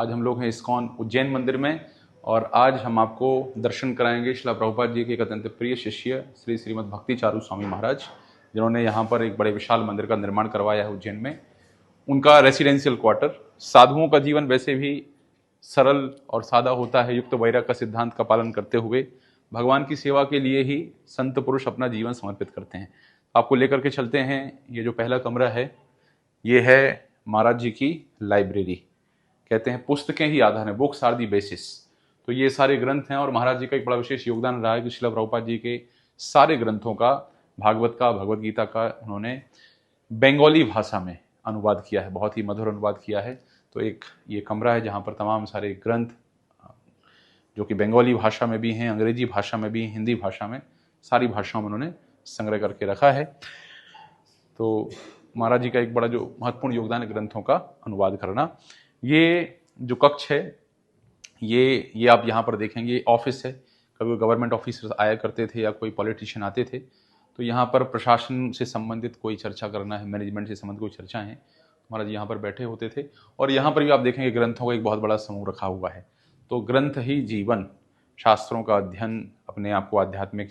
आज हम लोग हैं इस्कॉन उज्जैन मंदिर में और आज हम आपको दर्शन कराएंगे श्रील प्रभुपाद जी के एक अत्यंत प्रिय शिष्य श्री श्रीमद् भक्ति चारू स्वामी महाराज, जिन्होंने यहाँ पर एक बड़े विशाल मंदिर का निर्माण करवाया है उज्जैन में। उनका रेसिडेंशियल क्वार्टर। साधुओं का जीवन वैसे भी सरल और सादा होता है, युक्त वैराग्य का सिद्धांत का पालन करते हुए भगवान की सेवा के लिए ही संत पुरुष अपना जीवन समर्पित करते हैं। आपको लेकर के चलते हैं। ये जो पहला कमरा है ये है महाराज जी की लाइब्रेरी। कहते हैं पुस्तकें ही आधार हैं, बुक्स आर दी बेसिस। तो ये सारे ग्रंथ हैं और महाराज जी का एक बड़ा विशेष योगदान रहा है कि श्रील प्रभुपाद जी के सारे ग्रंथों का, भागवत का, भगवत गीता का उन्होंने बंगाली भाषा में अनुवाद किया है, बहुत ही मधुर अनुवाद किया है। तो एक ये कमरा है जहाँ पर तमाम सारे ग्रंथ जो कि बंगाली भाषा में भी हैं, अंग्रेजी भाषा में भी, हिंदी भाषा में, सारी भाषाओं में उन्होंने संग्रह करके रखा है। तो महाराज जी का एक बड़ा जो महत्वपूर्ण योगदान है ग्रंथों का अनुवाद करना। ये जो कक्ष है ये आप यहाँ पर देखेंगे ऑफिस है। कभी गवर्नमेंट ऑफिसर्स आया करते थे या कोई पॉलिटिशियन आते थे तो यहाँ पर प्रशासन से संबंधित कोई चर्चा करना है, मैनेजमेंट से संबंधित कोई चर्चा है, महाराज जी यहाँ पर बैठे होते थे। और यहाँ पर भी आप देखेंगे ग्रंथों का एक बहुत बड़ा समूह रखा हुआ है। तो ग्रंथ ही जीवन, शास्त्रों का अध्ययन, अपने आप को आध्यात्मिक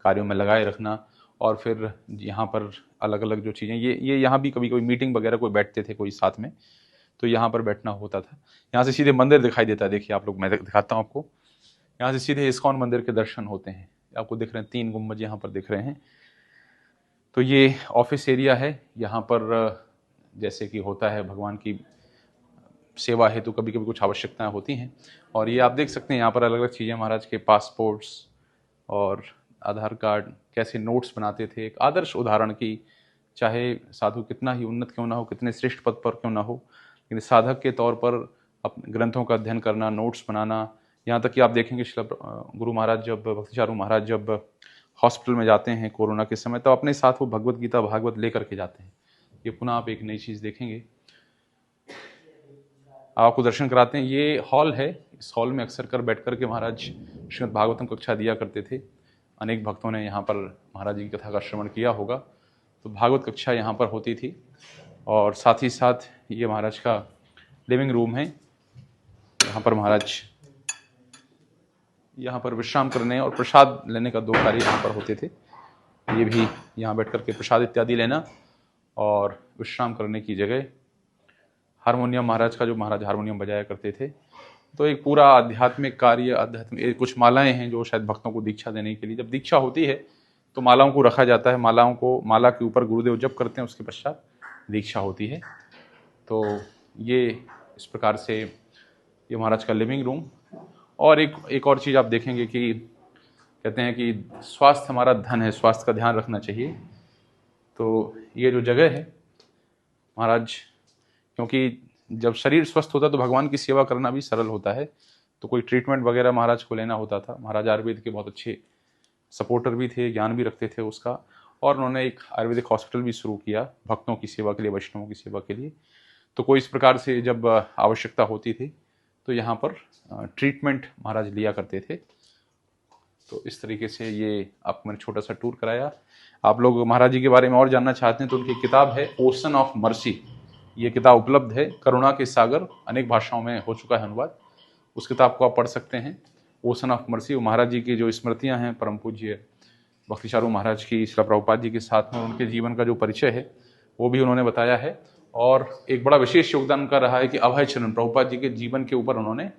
कार्यों में लगाए रखना, और फिर यहाँ पर अलग अलग जो चीज़ें ये यहाँ भी कभी कभी मीटिंग वगैरह कोई बैठते थे कोई साथ में, तो यहाँ पर बैठना होता था। यहाँ से सीधे मंदिर दिखाई देता है, देखिए आप लोग, मैं दिखाता हूँ आपको। यहाँ से सीधे इस्कॉन मंदिर के दर्शन होते हैं। आपको दिख रहे हैं 3 गुंबज यहाँ पर दिख रहे हैं। तो ये ऑफिस एरिया है। यहाँ पर जैसे कि होता है भगवान की सेवा हेतु कभी कभी कुछ आवश्यकताएं होती हैं। और ये आप देख सकते हैं यहाँ पर अलग अलग चीज़ें, महाराज के पासपोर्ट्स और आधार कार्ड, कैसे नोट्स बनाते थे, एक आदर्श उदाहरण की, चाहे साधु कितना ही उन्नत क्यों ना हो, कितने श्रेष्ठ पद पर क्यों ना हो, लेकिन साधक के तौर पर अपने ग्रंथों का अध्ययन करना, नोट्स बनाना। यहाँ तक कि आप देखेंगे श्रील गुरु महाराज जब, भक्ति चारू महाराज जब हॉस्पिटल में जाते हैं कोरोना के समय, तो अपने साथ वो भगवत गीता भागवत लेकर के जाते हैं। ये पुनः आप एक नई चीज़ देखेंगे। आपको दर्शन कराते हैं। ये हॉल है। इस हॉल में अक्सर कर बैठ कर के महाराज श्रीमद् भागवतम कक्षा दिया करते थे। अनेक भक्तों ने यहाँ पर महाराज जी की कथा का श्रवण किया होगा। तो भागवत कक्षा यहाँ पर होती थी। और साथ ही साथ ये महाराज का लिविंग रूम है। यहाँ पर महाराज यहाँ पर विश्राम करने और प्रसाद लेने का 2 कार्य यहाँ पर होते थे। ये भी यहाँ बैठ कर के प्रसाद इत्यादि लेना और विश्राम करने की जगह। हारमोनियम महाराज का, जो महाराज हारमोनियम बजाया करते थे। तो एक पूरा आध्यात्मिक कार्य, आध्यात्मिक कुछ मालाएं हैं जो शायद भक्तों को दीक्षा देने के लिए, जब दीक्षा होती है तो मालाओं को रखा जाता है। माला के ऊपर गुरुदेव जप करते हैं, उसके पश्चात दीक्षा होती है। तो ये इस प्रकार से ये महाराज का लिविंग रूम। और एक और चीज़ आप देखेंगे कि कहते हैं कि स्वास्थ्य हमारा धन है, स्वास्थ्य का ध्यान रखना चाहिए। तो ये जो जगह है महाराज, क्योंकि जब शरीर स्वस्थ होता है तो भगवान की सेवा करना भी सरल होता है। तो कोई ट्रीटमेंट वगैरह महाराज को लेना होता था। महाराज आयुर्वेद के बहुत अच्छे सपोर्टर भी थे, ज्ञान भी रखते थे उसका। और उन्होंने एक आयुर्वेदिक हॉस्पिटल भी शुरू किया भक्तों की सेवा के लिए, वैष्णवों की सेवा के लिए। तो कोई इस प्रकार से जब आवश्यकता होती थी तो यहाँ पर ट्रीटमेंट महाराज लिया करते थे। तो इस तरीके से ये आपको मैंने छोटा सा टूर कराया। आप लोग महाराज जी के बारे में और जानना चाहते हैं तो उनकी किताब है ओशन ऑफ मर्सी। ये किताब उपलब्ध है, करुणा के सागर, अनेक भाषाओं में हो चुका है अनुवाद। उस किताब को आप पढ़ सकते हैं, ओशन ऑफ मर्सी। वो महाराज जी की जो स्मृतियां हैं परम पूज्य भक्ति चारू महाराज की श्रील प्रभुपाद जी के साथ में, उनके जीवन का जो परिचय है वो भी उन्होंने बताया है। और एक बड़ा विशेष योगदान उनका रहा है कि अभय चरण प्रभुपाद जी के जीवन के ऊपर उन्होंने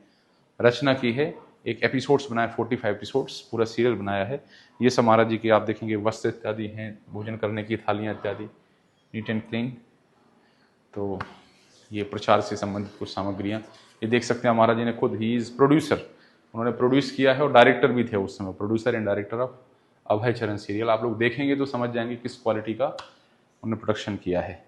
रचना की है। एक एपिसोड्स बनाए, 45 एपिसोड्स, पूरा सीरियल बनाया है। ये सब महाराज जी के आप देखेंगे वस्त्र इत्यादि हैं, भोजन करने की थालियाँ इत्यादि, नीट एंड क्लीन। तो ये प्रचार से संबंधित कुछ सामग्रियाँ ये देख सकते हैं। महाराज जी ने खुद, ही इज़ प्रोड्यूसर, उन्होंने प्रोड्यूस किया है और डायरेक्टर भी थे उस समय, प्रोड्यूसर एंड डायरेक्टर ऑफ अभय चरण सीरियल। आप लोग देखेंगे तो समझ जाएंगे किस क्वालिटी का उन्होंने प्रोडक्शन किया है।